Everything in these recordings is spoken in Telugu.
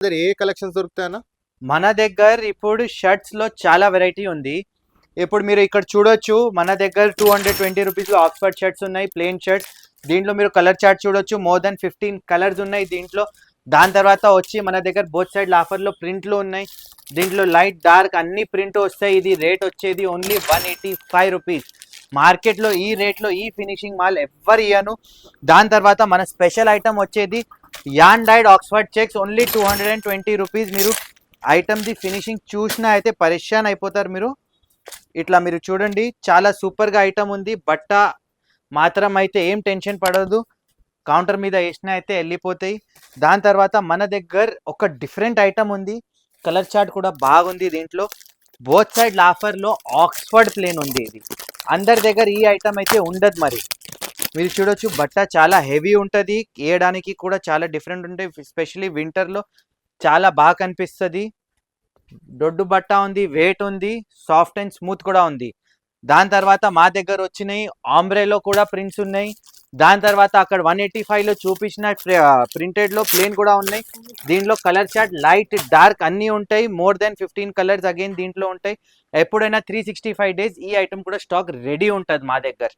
దగ్గర ఏ కలెక్షన్స్ దొరుకుతాయన్న? మన దగ్గర ఇప్పుడు షర్ట్స్ లో చాలా వెరైటీ ఉంది. ఇప్పుడు మీరు ఇక్కడ చూడొచ్చు, మన దగ్గర 220 రూపీస్ లో ఆక్స్ఫర్డ్ షర్ట్స్ ఉన్నాయి, ప్లెయిన్ షర్ట్స్. దీంట్లో మీరు కలర్ చార్ట్ చూడొచ్చు, మోర్ దెన్ 15 కలర్స్ ఉన్నాయి దీంట్లో. దాని తర్వాత వచ్చి మన దగ్గర బోత్ సైడ్ ఆఫర్లో ప్రింట్లు ఉన్నాయి. దీంట్లో లైట్ డార్క్ అన్ని ప్రింట్ వస్తాయి. ఇది రేట్ వచ్చేది ఓన్లీ 185 రూపీస్. మార్కెట్లో ఈ రేట్లో ఈ ఫినిషింగ్ మాల్ ఎవ్వరు ఇయ్యను. దాని తర్వాత మన స్పెషల్ ఐటమ్ వచ్చేది an died Oxford checks, only 220 rupees. మీరు ఐటమ్ ది ఫినిషింగ్ చూసినా అయితే పరేషాన్ అయిపోతారు మీరు. ఇట్లా మీరు చూడండి, చాలా సూపర్గా ఐటమ్ ఉంది. బట్ట మాత్రం అయితే ఏం టెన్షన్ పడదు, కౌంటర్ మీద వేసినా అయితే వెళ్ళిపోతాయి. దాని తర్వాత మన దగ్గర ఒక డిఫరెంట్ ఐటమ్ ఉంది, కలర్ చార్ట్ కూడా బాగుంది. దీంట్లో బోత్ సైడ్ ఆఫర్లో ఆక్స్ఫర్డ్ ప్లేన్ ఉంది. ఇది అందరి దగ్గర ఈ ఐటమ్ అయితే ఉండదు. మరి మీరు చూడొచ్చు, బట్ట చాలా హెవీ ఉంటుంది, వేయడానికి కూడా చాలా డిఫరెంట్ ఉంటాయి. ఎస్పెషలీ వింటర్లో చాలా బాగా కనిపిస్తుంది. దొడ్డు బట్ట ఉంది, వెయిట్ ఉంది, సాఫ్ట్ అండ్ స్మూత్ కూడా ఉంది. దాని తర్వాత మా దగ్గర వచ్చినాయి ఆంబ్రేలో కూడా ప్రింట్స్ ఉన్నాయి. దాని తర్వాత అక్కడ 185లో చూపించిన ప్రింటెడ్లో ప్లేన్ కూడా ఉన్నాయి. దీంట్లో కలర్ చార్ట్ లైట్ డార్క్ అన్నీ ఉంటాయి. మోర్ దెన్ 15 కలర్స్ అగైన్ దీంట్లో ఉంటాయి. ఎప్పుడైనా 365 డేస్ ఈ ఐటమ్ కూడా స్టాక్ రెడీ ఉంటుంది మా దగ్గర.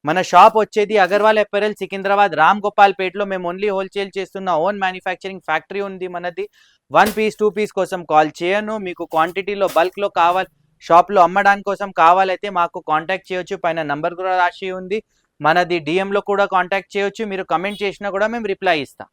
మన షాప్ వచ్చేది అగర్వాల్ అపెరల్, సికింద్రాబాద్, రామ్ గోపాల్ పేటలో. మేము ఓన్లీ హోల్సేల్ చేస్తున్న ఓన్ మ్యానుఫ్యాక్చరింగ్ ఫ్యాక్టరీ ఉంది మనది. 1 పీస్ 2 పీస్ కోసం కాల్ చేయను. మీకు క్వాంటిటీలో బల్క్లో కావాలి, షాప్లో అమ్మడానికి కోసం కావాలైతే మాకు కాంటాక్ట్ చేయొచ్చు. పైన నంబర్ కూడా రాసి ఉంది మనది. డిఎంలో కూడా కాంటాక్ట్ చేయొచ్చు. మీరు కమెంట్ చేసినా కూడా మేము రిప్లై ఇస్తాం.